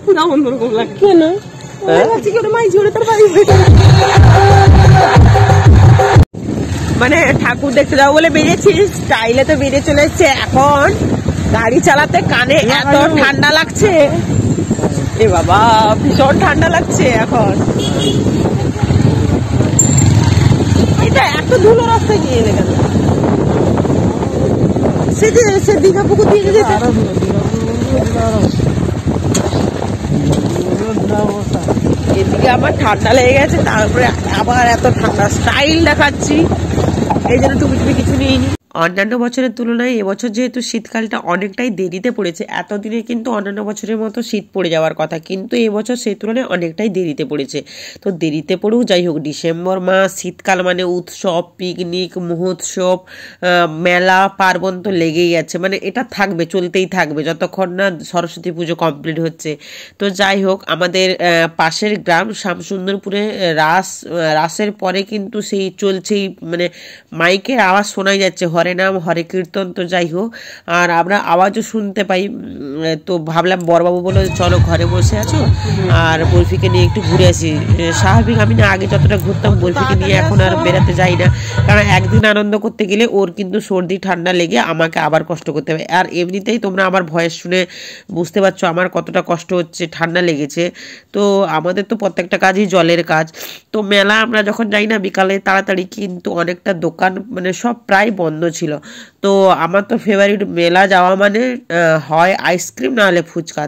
পুরা অন্যরকম লাগে কেন মানে ঠাকুর দেখতে যাবো বলে বেরিয়েছি, স্টাইলে তো বেরিয়ে চলে এসছে। এখন গাড়ি চালাতে কানে এত ঠান্ডা লাগছে, এ বাবা ভীষণ ঠান্ডা লাগছে। এখন এটা এত ধুলো রাস্তায় গিয়ে এলে কেন? সে দীঘা পুকুর দিয়ে যেতে এদিকে আমার ঠান্ডা লেগে গেছে, তারপরে আবার এত ঠান্ডা স্টাইল দেখাচ্ছি, এই জন্য তুমি কিছু নিইনি। অন্যান্য বছরের তুলনায় এবছর যেহেতু শীতকালটা অনেকটাই দেরিতে পড়েছে, এতদিনে কিন্তু অন্যান্য বছরের মতো শীত পড়ে যাওয়ার কথা, কিন্তু এবছর সেই তুলনায় অনেকটাই দেরিতে পড়েছে। তো দেরিতে পড়েও যাই হোক, ডিসেম্বর মাস শীতকাল মানে উৎসব, পিকনিক, মহোৎসব, মেলা, পার্বণ তো লেগেই আছে, মানে এটা থাকবে, চলতেই থাকবে যতক্ষণ না সরস্বতী পুজো কমপ্লিট হচ্ছে। তো যাই হোক, আমাদের পাশের গ্রাম শ্যামসুন্দরপুরে রাসের পরে কিন্তু সেই চলছেই, মানে মাইকের আওয়াজ শোনাই যাচ্ছে, হরে নাম হরে কীর্তন। তো যাই হোক, আর আমরা আওয়াজও শুনতে পাই। তো ভাবলাম বড়বাবু বলে চলো ঘরে বসে আছো আর বরফিকে নিয়ে একটু ঘুরে আসি। স্বাভাবিক আমি না আগে যতটা ঘুরতাম বরফিকে নিয়ে এখন আর বেড়াতে যাই না, কারণ একদিন আনন্দ করতে গেলে ওর কিন্তু সর্দি ঠান্ডা লেগে আমাকে আবার কষ্ট করতে হবে। আর এমনিতেই তোমরা আমার ভয়েস শুনে বুঝতে পারছো আমার কতটা কষ্ট হচ্ছে, ঠান্ডা লেগেছে। তো আমাদের তো প্রত্যেকটা কাজই জলের কাজ। তো মেলা আমরা যখন যাই না বিকালে তাড়াতাড়ি, কিন্তু অনেকটা দোকান মানে সব প্রায় বন্ধ ছিল। তো আমার তো ফেভারিট মেলা যাওয়া মানে হয় আইসক্রিম না হলে ফুচকা।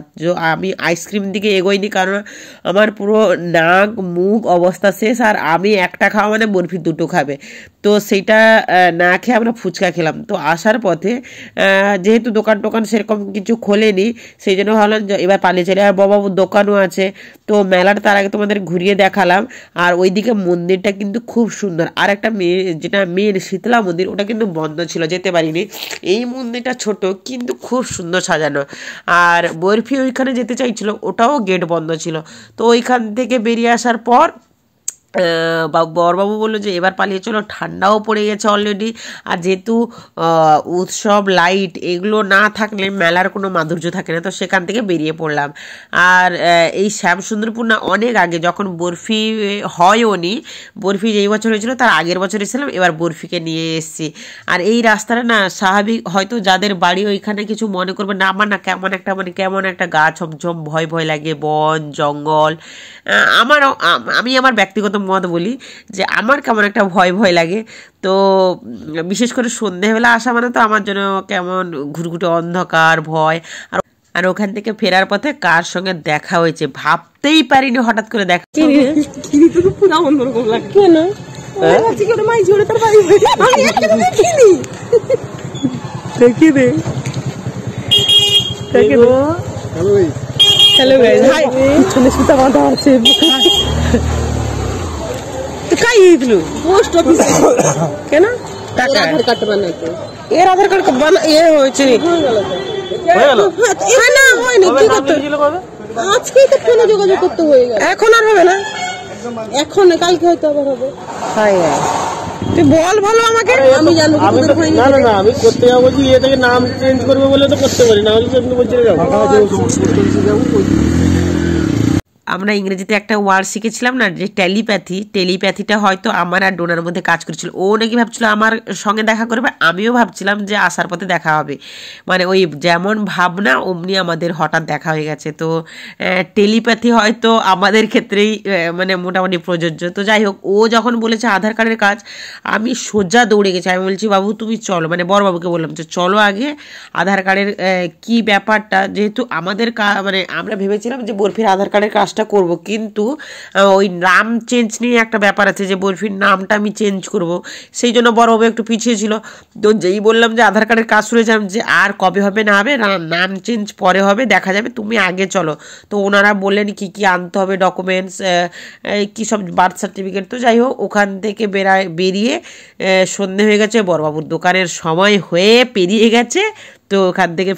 আমি আইসক্রিম দিকে এগোইনি, কারণ আমার পুরো নাক মুখ অবস্থা শেষ, আর আমি একটা খাওয়া মানে বরফি দুটো খাবে। তো সেইটা না খেয়ে আমরা ফুচকা খেলাম। তো আসার পথে যেহেতু দোকান টোকান সেরকম কিছু খোলেনি, সেই জন্য ভাবলাম এবার পালিয়ে চলে। আর বাবুর দোকানও আছে, তো মেলার তার আগে তোমাদের ঘুরিয়ে দেখালাম। আর ওইদিকে মন্দিরটা কিন্তু খুব সুন্দর। আর একটা যেটা মেন শীতলা মন্দির, ওটা কিন্তু বন্ধ ছিল, যেতে পারিনি। এই মন্দিরটা ছোট কিন্তু খুব সুন্দর সাজানো। আর বরফি ওইখানে যেতে চাইছিল, ওটাও গেট বন্ধ ছিল। তো ওইখান থেকে বেরিয়ে আসার পর বড়বাবু বললো যে এবার পালিয়ে চলো, ঠান্ডাও পড়ে গেছে অলরেডি। আর যেহেতু উৎসব লাইট এগুলো না থাকলে মেলার কোনো মাধুর্য থাকে না, তো সেখান থেকে বেরিয়ে পড়লাম। আর এই শ্যামসুন্দরপুর না অনেক আগে যখন বরফি হয়ও নি, বরফি যেই বছর হয়েছিল তার আগের বছর এসেছিলাম, এবার বরফিকে নিয়ে এসেছি। আর এই রাস্তাটা না স্বাভাবিক হয়তো যাদের বাড়ি ওইখানে কিছু মনে করবে না, আমার না কেমন একটা গা ছমছম ভয় ভয় লাগে, বন জঙ্গল। আমি আমার ব্যক্তিগত মত বলি যে আমার কেমন একটা ভয় ভয় লাগে। তো বিশেষ করে সন্ধেবেলা আসা মানে তো আমার জন্য কেমন ঘুরঘুটে অন্ধকার ভয়। আর ওখান থেকে ফেরার পথে কার সঙ্গে দেখা হয়েছে ভাবতেই পারিনি, হঠাৎ করে দেখা। পুরো অন্যরকম লাগে কেন? হ্যালো গাইস, হাই সুতা বাঁধা আছে। কাই গেছিল পোস্ট অফিস কেন? টাকা আধার কার্ড বানাইতে, এর আধার কার্ড এ হয়েছে হয়ে গেল না হয়নি, কি করতে আজকেই তো ফোনে যোগাযোগ করতে হয়ে গেল, এখন আর হবে না, এখন কালকে হয়তো আবার হবে। হাই তুই বল ভালো আমাকে, আমি জানবো। না না না, আমি করতে যাবো বলছি, এ থেকে নাম চেঞ্জ করবে বলে তো করতে পারি না, হলে তুমি বলছি যাবো। আমরা ইংরেজিতে একটা ওয়ার্ড শিখেছিলাম না, যে টেলিপ্যাথিটা হয়তো আমার আর ডোনার মধ্যে কাজ করেছিল। ও নাকি ভাবছিল আমার সঙ্গে দেখা করবে, আমিও ভাবছিলাম যে আসার পথে দেখা হবে, মানে ওই যেমন ভাবনা অমনি আমাদের হঠাৎ দেখা হয়ে গেছে। তো টেলিপ্যাথি হয়তো আমাদের ক্ষেত্রেই মানে মোটামুটি প্রযোজ্য। তো যাই হোক, ও যখন বলেছে আধার কার্ডের কাজ, আমি সোজা দৌড়ে গেছি। আমি বলছি বাবু তুমি চলো, মানে বড়বাবুকে বললাম যে চলো আগে আধার কার্ডের কি ব্যাপারটা, যেহেতু আমাদের মানে আমরা ভেবেছিলাম যে বরফির আধার কার্ডের কাজটা করব, কিন্তু ওই নাম চেঞ্জ নিয়ে একটা ব্যাপার আছে যে বরফির নামটা আমি চেঞ্জ করব, সেই জন্য বড়বাবু একটু পিছিয়ে ছিল। তো যেই বললাম যে আধার কার্ডের কাজ শুনেছিলাম যে আর কবে হবে না হবে, নাম চেঞ্জ পরে হবে, দেখা যাবে, তুমি আগে চলো। তো ওনারা বললেন কি কি আনতে হবে ডকুমেন্টস, কী সব বার্থ সার্টিফিকেট। তো যাই হোক, ওখান থেকে বেরিয়ে সন্ধে হয়ে গেছে, বড়বাবুর দোকানের সময় হয়ে পেরিয়ে গেছে। তো ওখান থেকে